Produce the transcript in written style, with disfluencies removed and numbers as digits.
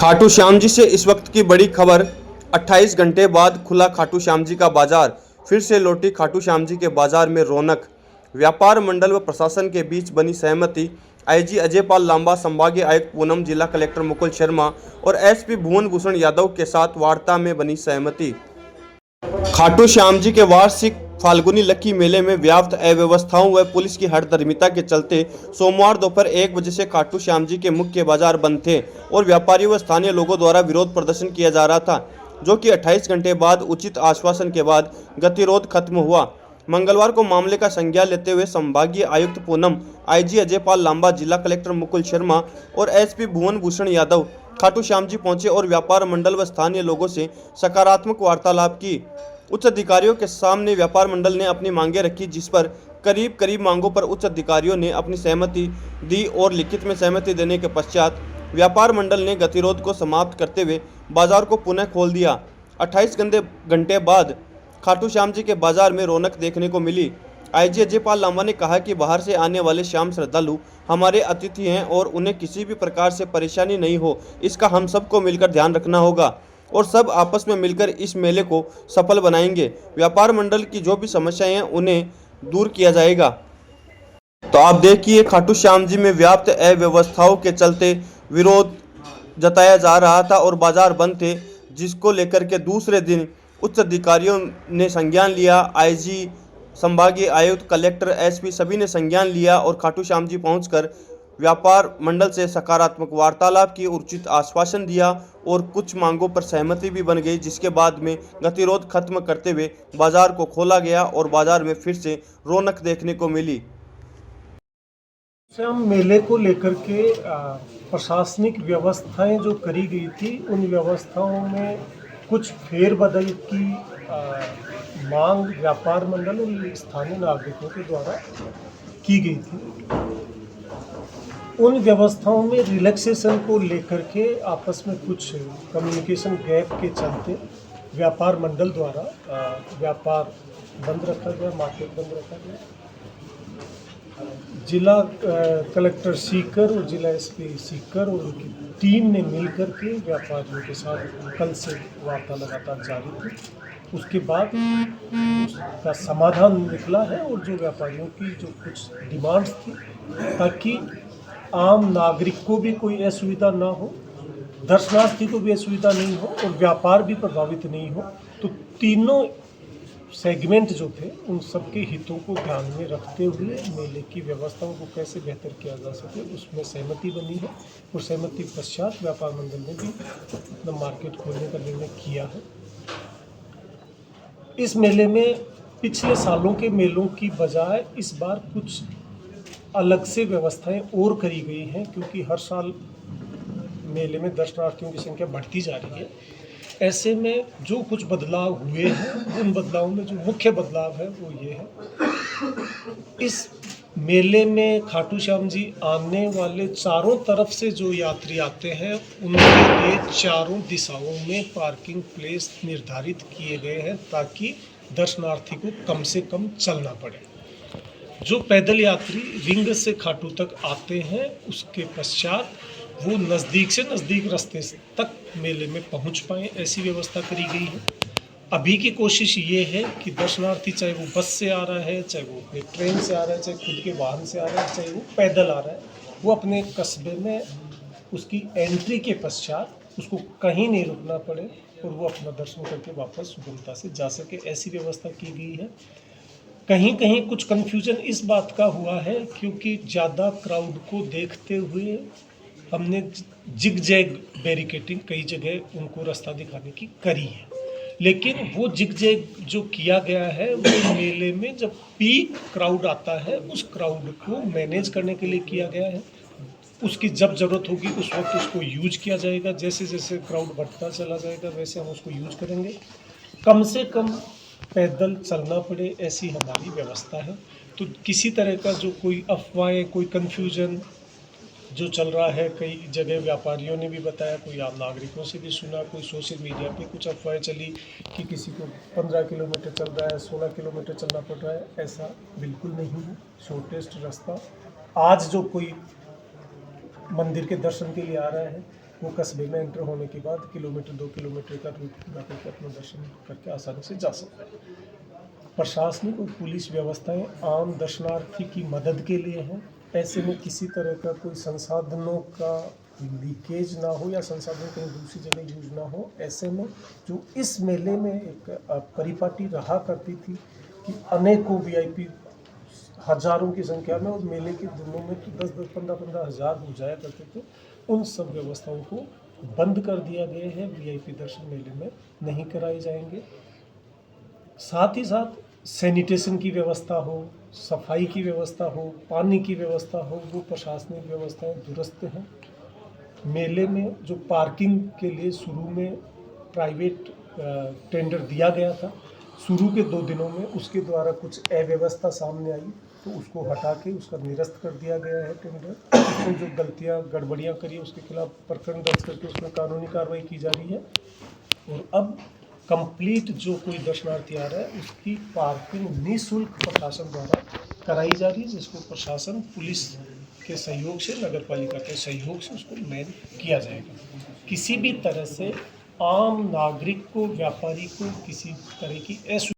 खाटू श्याम जी से इस वक्त की बड़ी खबर। 28 घंटे बाद खुला खाटू श्याम जी का बाजार। फिर से लौटी खाटू श्याम जी के बाजार में रौनक। व्यापार मंडल व प्रशासन के बीच बनी सहमति। आईजी अजयपाल लांबा, संभागीय आयुक्त पूनम, जिला कलेक्टर मुकुल शर्मा और एसपी भुवन भूषण यादव के साथ वार्ता में बनी सहमति। खाटू श्याम जी के वार्षिक फाल्गुनी लक्की मेले में व्याप्त अव्यवस्थाओं व पुलिस की हठधर्मिता के चलते सोमवार दोपहर 1 बजे से खाटू श्याम जी के मुख्य बाजार बंद थे और व्यापारियों व स्थानीय लोगों द्वारा विरोध प्रदर्शन किया जा रहा था, जो कि 28 घंटे बाद उचित आश्वासन के बाद गतिरोध खत्म हुआ। मंगलवार को मामले का संज्ञान लेते हुए संभागीय आयुक्त पूनम, आईजी अजयपाल लांबा, जिला कलेक्टर मुकुल शर्मा और एसपी भुवन भूषण यादव खाटू श्याम जी पहुंचे और व्यापार मंडल व स्थानीय लोगों से सकारात्मक वार्तालाप की। उच्च अधिकारियों के सामने व्यापार मंडल ने अपनी मांगें रखी, जिस पर करीब मांगों पर उच्च अधिकारियों ने अपनी सहमति दी और लिखित में सहमति देने के पश्चात व्यापार मंडल ने गतिरोध को समाप्त करते हुए बाजार को पुनः खोल दिया। 28 घंटे बाद खाटू श्याम जी के बाजार में रौनक देखने को मिली। आईजी अजयपाल लांबा ने कहा कि बाहर से आने वाले श्याम श्रद्धालु हमारे अतिथि हैं और उन्हें किसी भी प्रकार से परेशानी नहीं हो, इसका हम सबको मिलकर ध्यान रखना होगा और सब आपस में मिलकर इस मेले को सफल बनाएंगे। व्यापार मंडल की जो भी समस्याएं हैं उन्हें दूर किया जाएगा। तो आप देखिए, खाटू श्याम जी में व्याप्त अव्यवस्थाओं के चलते विरोध जताया जा रहा था और बाजार बंद थे, जिसको लेकर के दूसरे दिन उच्च अधिकारियों ने संज्ञान लिया। आईजी, संभागीय आयुक्त, कलेक्टर, एसपी सभी ने संज्ञान लिया और खाटू श्याम जी पहुंचकर व्यापार मंडल से सकारात्मक वार्तालाप की, उचित आश्वासन दिया और कुछ मांगों पर सहमति भी बन गई, जिसके बाद में गतिरोध खत्म करते हुए बाजार को खोला गया और बाजार में फिर से रौनक देखने को मिली। श्याम मेले को लेकर के प्रशासनिक व्यवस्थाएं जो करी गई थी, उन व्यवस्थाओं में कुछ फेरबदल की मांग व्यापार मंडल और स्थानीय नागरिकों के द्वारा की गई थी। उन व्यवस्थाओं में रिलैक्सेशन को लेकर के आपस में कुछ कम्युनिकेशन गैप के चलते व्यापार मंडल द्वारा व्यापार बंद रखा गया, मार्केट बंद रखा गया। जिला कलेक्टर सीकर और जिला एसपी सीकर और उनकी टीम ने मिलकर के व्यापारियों के साथ कल से वार्ता लगातार जारी थी। उसके बाद उसका समाधान निकला है और जो व्यापारियों की जो कुछ डिमांड्स थी, ताकि आम नागरिक को भी कोई असुविधा ना हो, दर्शनार्थी को भी असुविधा नहीं हो और व्यापार भी प्रभावित नहीं हो, तो तीनों सेगमेंट जो थे उन सबके हितों को ध्यान में रखते हुए मेले की व्यवस्थाओं को कैसे बेहतर किया जा सके, उसमें सहमति बनी है और सहमति पश्चात व्यापार मंडल ने भी अपना मार्केट खोलने का निर्णय किया है। इस मेले में पिछले सालों के मेलों की बजाय इस बार कुछ अलग से व्यवस्थाएं और करी गई हैं, क्योंकि हर साल मेले में दर्शनार्थियों की संख्या बढ़ती जा रही है। ऐसे में जो कुछ बदलाव हुए हैं, उन बदलावों में जो मुख्य बदलाव है वो ये है, इस मेले में खाटू श्याम जी आने वाले चारों तरफ से जो यात्री आते हैं उनके लिए चारों दिशाओं में पार्किंग प्लेस निर्धारित किए गए हैं, ताकि दर्शनार्थी को कम से कम चलना पड़े। जो पैदल यात्री रिंग से खाटू तक आते हैं, उसके पश्चात वो नज़दीक से नज़दीक रास्ते तक मेले में पहुंच पाएँ, ऐसी व्यवस्था करी गई है। अभी की कोशिश ये है कि दर्शनार्थी, चाहे वो बस से आ रहा है, चाहे वो अपने ट्रेन से आ रहा है, चाहे खुद के वाहन से आ रहा है, चाहे वो पैदल आ रहा है, वो अपने कस्बे में उसकी एंट्री के पश्चात उसको कहीं नहीं रुकना पड़े और वो अपना दर्शन करके वापस सुगमता से जा सके, ऐसी व्यवस्था की गई है। कहीं कहीं कुछ कन्फ्यूजन इस बात का हुआ है, क्योंकि ज़्यादा क्राउड को देखते हुए हमने जिग जैग बैरिकेटिंग कई जगह उनको रास्ता दिखाने की करी है, लेकिन वो जिग जैग जो किया गया है वो मेले में जब पीक क्राउड आता है उस क्राउड को मैनेज करने के लिए किया गया है। उसकी जब ज़रूरत होगी उस वक्त उसको यूज किया जाएगा। जैसे जैसे क्राउड बढ़ता चला जाएगा वैसे हम उसको यूज करेंगे। कम से कम पैदल चलना पड़े, ऐसी हमारी व्यवस्था है। तो किसी तरह का जो कोई अफवाहें, कोई कन्फ्यूजन जो चल रहा है, कई जगह व्यापारियों ने भी बताया, कोई आम नागरिकों से भी सुना, कोई सोशल मीडिया पे कुछ अफवाहें चली कि किसी को 15 किलोमीटर चल रहा है, 16 किलोमीटर चलना पड़ रहा है, ऐसा बिल्कुल नहीं है। शॉर्टेस्ट रास्ता, आज जो कोई मंदिर के दर्शन के लिए आ रहा है वो कस्बे में एंटर होने के बाद 2 किलोमीटर का रूट पूरा करके अपना दर्शन करके आसानी से जा सकते हैं। प्रशासनिक और पुलिस व्यवस्थाएं आम दर्शनार्थी की मदद के लिए हैं। ऐसे में किसी तरह का कोई संसाधनों का लीकेज ना हो या संसाधन कहीं दूसरी जगह यूज ना हो। ऐसे में जो इस मेले में एक परिपाटी रहा करती थी कि अनेकों वीआईपी हजारों की संख्या में और मेले के दिनों में तो 10-10, 15-15 हज़ार हो जाया करते थे, उन सब व्यवस्थाओं को बंद कर दिया गया है। वीआईपी दर्शन मेले में नहीं कराए जाएंगे। साथ ही साथ सैनिटेशन की व्यवस्था हो, सफाई की व्यवस्था हो, पानी की व्यवस्था हो, वो प्रशासनिक व्यवस्थाएं दुरुस्त हैं। मेले में जो पार्किंग के लिए शुरू में प्राइवेट टेंडर दिया गया था, शुरू के 2 दिनों में उसके द्वारा कुछ अव्यवस्था सामने आई तो उसको हटा के उसका निरस्त कर दिया गया है टेंडर। उसमें जो गलतियां गड़बड़ियां करी उसके खिलाफ प्रकरण दर्ज करके उसमें कानूनी कार्रवाई की जा रही है। और अब कंप्लीट जो कोई दर्शनार्थी आ रहा है उसकी पार्किंग निःशुल्क प्रशासन द्वारा कराई जा रही है, जिसको प्रशासन पुलिस के सहयोग से, नगर पालिका के सहयोग से उसको मैन किया जाएगा। किसी भी तरह से आम नागरिक को, व्यापारी को किसी तरह की